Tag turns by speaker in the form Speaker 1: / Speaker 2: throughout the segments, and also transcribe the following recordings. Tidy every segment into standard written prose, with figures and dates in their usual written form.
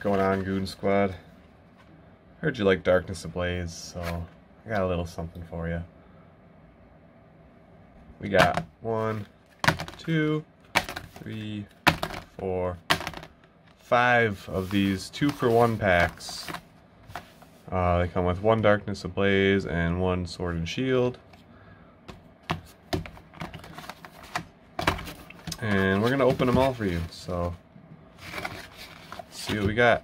Speaker 1: going on, Goon Squad? Heard you like Darkness Ablaze, so I got a little something for you. We got 1, 2, 3, 4, 5 of these 2-for-1 packs. They come with 1 Darkness Ablaze and 1 Sword and Shield. And we're gonna open them all for you, so let's see what we got.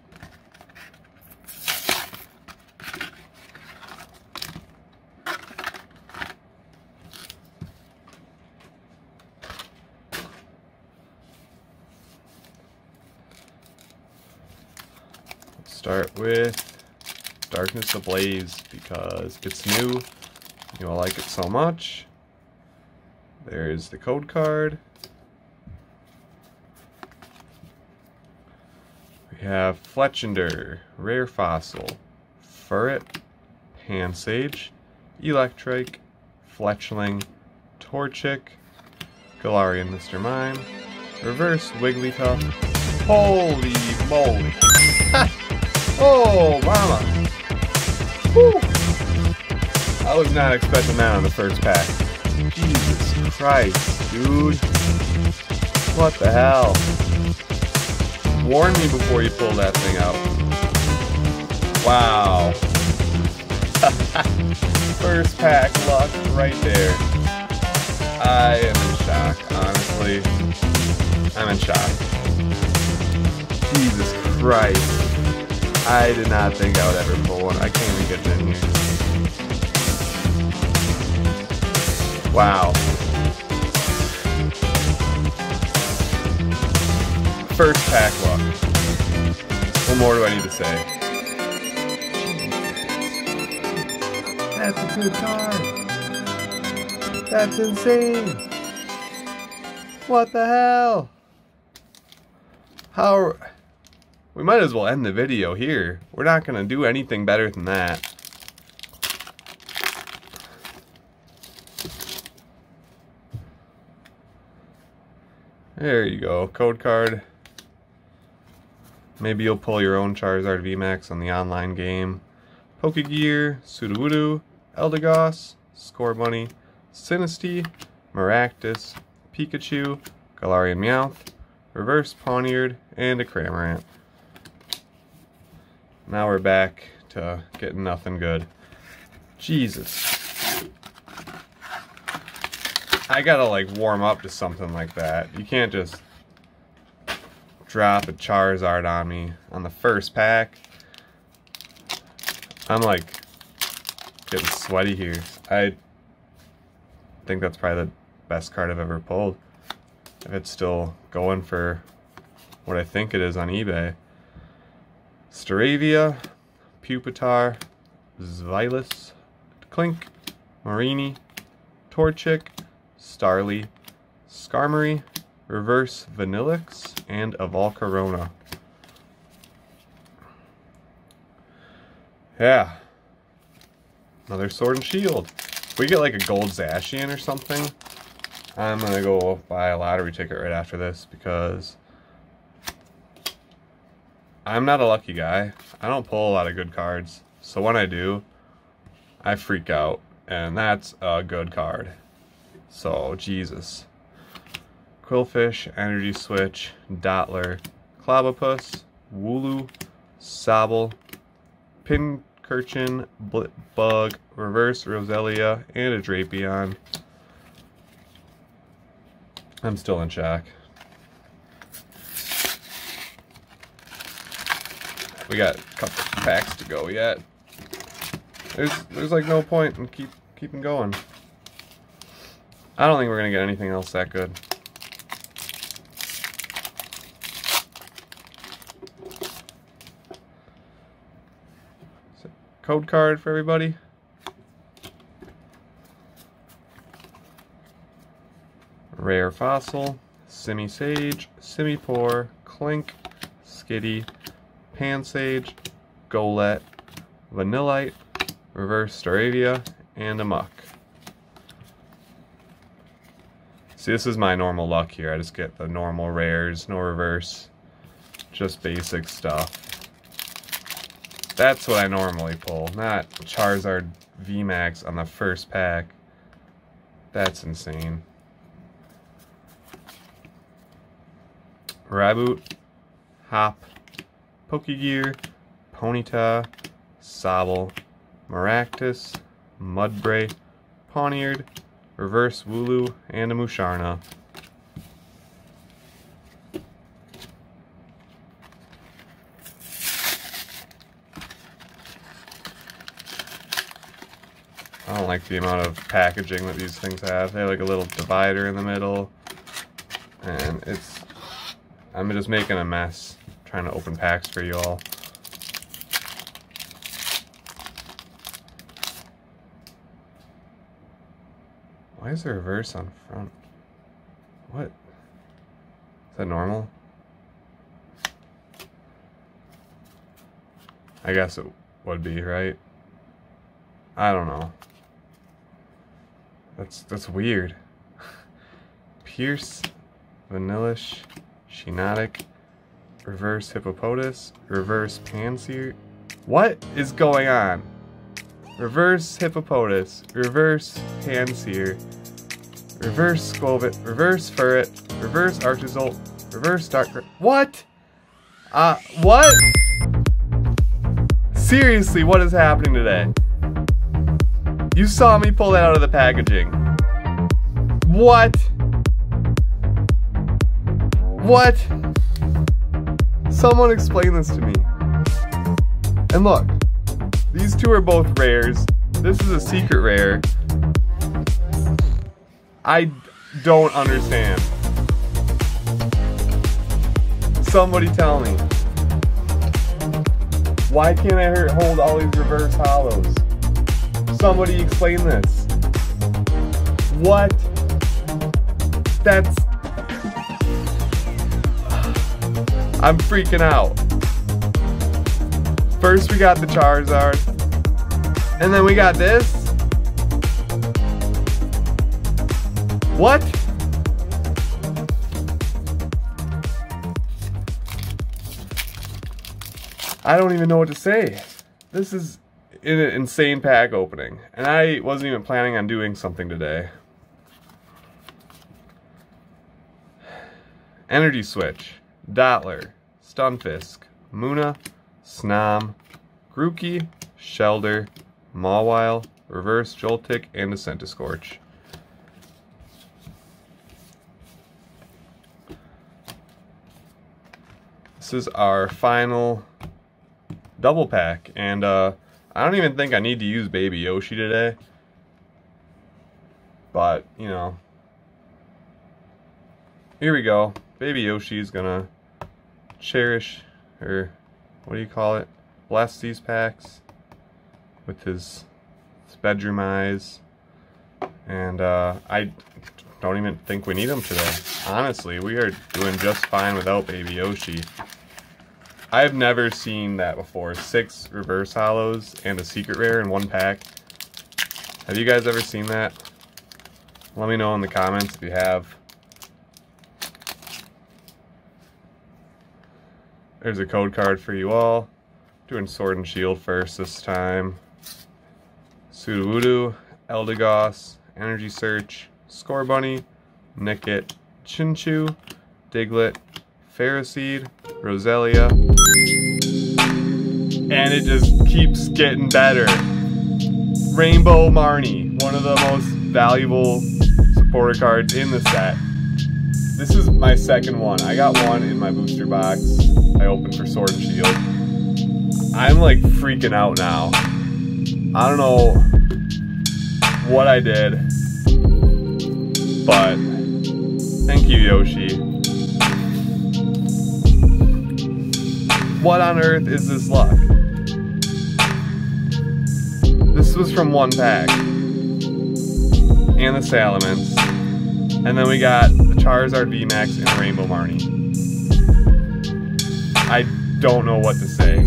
Speaker 1: Let's start with Darkness Ablaze because it's new. You'll like it so much. There's the code card. We have Fletchender, Rare Fossil, Furret, Pansage, Electrike, Fletchling, Torchic, Galarian Mr. Mime, Reverse Wigglytuff. Holy moly! Oh, mama! Woo! I was not expecting that on the first pack. Jesus Christ, dude. What the hell? Warn me before you pull that thing out. Wow. First pack luck right there. I am in shock, honestly. I'm in shock. Jesus Christ. I did not think I would ever pull one. I can't even get it in here. Wow. First pack luck. What more do I need to say? That's a good card. That's insane. What the hell? How? We might as well end the video here. We're not gonna do anything better than that. There you go, code card. Maybe you'll pull your own Charizard VMAX on the online game. Pokegear, Sudowoodo, Eldegoss, Scorbunny, Sinistea, Maractus, Pikachu, Galarian Meowth, Reverse Pawniard, and a Cramorant. Now we're back to getting nothing good. Jesus. I gotta like warm up to something like that. You can't just drop a Charizard on me on the first pack. I'm like getting sweaty here. I think that's probably the best card I've ever pulled. If it's still going for what I think it is on eBay. Staravia, Pupitar, Xylus, Clink, Marini, Torchic, Starly, Skarmory, Reverse Vanillix, and a Volcarona. Yeah. Another Sword and Shield. If we get like a gold Zacian or something, I'm gonna go buy a lottery ticket right after this because I'm not a lucky guy. I don't pull a lot of good cards. So when I do, I freak out. And that's a good card. So, Jesus. Quillfish, Energy Switch, Dottler, Clobopus, Wooloo, Sobble, Pincurchin, Blipbug, Reverse Roselia, and a Drapion. I'm still in shock. We got a couple packs to go yet. There's like no point in keeping going. I don't think we're gonna get anything else that good. So, code card for everybody. Rare Fossil, Simisage, Simipour, Clink, Skitty, Pansage, Golett, Vanillite, Reverse Staravia, and a Muck. See, this is my normal luck here. I just get the normal rares, no reverse, just basic stuff. That's what I normally pull, not Charizard VMAX on the first pack. That's insane. Raboot, Hop, Pokegear, Ponyta, Sobble, Maractus, Mudbray, Pawniard, Reverse Wooloo, and a Musharna. I don't like the amount of packaging that these things have. They have like a little divider in the middle, and I'm just making a mess trying to open packs for you all. Why is there a reverse on front? What? Is that normal? I guess it would be, right? I don't know. That's weird. Pierce, Vanillish, Shiinotic, Reverse Hippopotas, Reverse Pansear. What is going on? Reverse Hippopotas, Reverse Pansear, Reverse Squovit, Reverse Furret, Reverse Artizolt, Reverse Dark... What? What? Seriously, what is happening today? You saw me pull that out of the packaging. What? What? Someone explain this to me. And look, these two are both rares. This is a secret rare. I don't understand. Somebody tell me. Why can't I hold all these reverse hollows? Somebody explain this. What? That's... I'm freaking out. First we got the Charizard, and then we got this? What? I don't even know what to say. This is an insane pack opening, and I wasn't even planning on doing something today. Energy Switch, Dottler, Stunfisk, Munna, Snom, Grookey, Shelder, Mawile, Reverse Joltik, and a Centiskorch. This is our final double pack, and I don't even think I need to use Baby Yoshi today, but you know, here we go. Baby Yoshi's gonna cherish, or what do you call it, bless these packs with his bedroom eyes, and I don't even think we need them today. Honestly, we are doing just fine without Baby Yoshi. I've never seen that before. 6 reverse hollows and a secret rare in one pack. Have you guys ever seen that? Let me know in the comments if you have. There's a code card for you all. Doing Sword and Shield first this time. Sudowoodo, Eldegoss, Energy Search, Scorbunny, Nickit, Chinchou, Diglett, Ferroseed, Roselia, and it just keeps getting better. Rainbow Marnie, one of the most valuable supporter cards in the set. This is my second one. I got one in my booster box. I opened for Sword and Shield. I'm like freaking out now. I don't know what I did, but thank you, Yoshi. What on earth is this luck? This was from one pack. And the Salamence. And then we got the Charizard VMAX and Rainbow Marnie. I don't know what to say.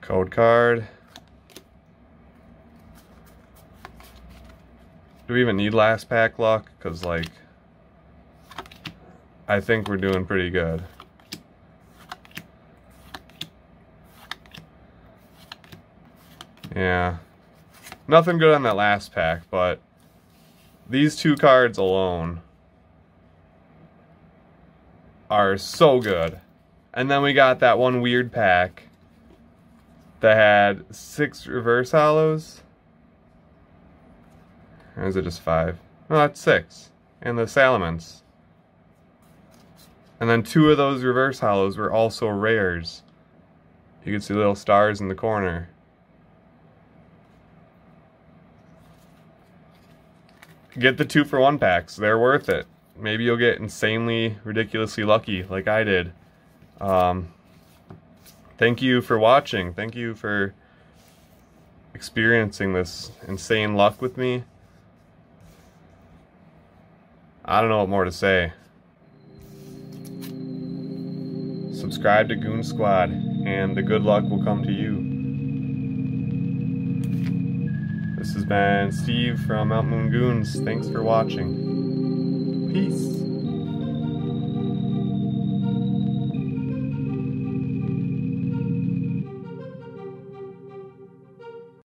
Speaker 1: Code card. Do we even need last pack luck? Because, like, I think we're doing pretty good. Yeah. Nothing good on that last pack, but these 2 cards alone are so good. And then we got that one weird pack that had 6 reverse hollows. Or is it just 5? No, that's 6. And the Salamence. And then 2 of those reverse hollows were also rares. You can see little stars in the corner. Get the 2-for-1 packs. They're worth it. Maybe you'll get insanely, ridiculously lucky like I did. Thank you for watching. Thank you for experiencing this insane luck with me. I don't know what more to say. Subscribe to Goon Squad, and the good luck will come to you. This has been Steve from Mount Moon Goons. Thanks for watching. Peace.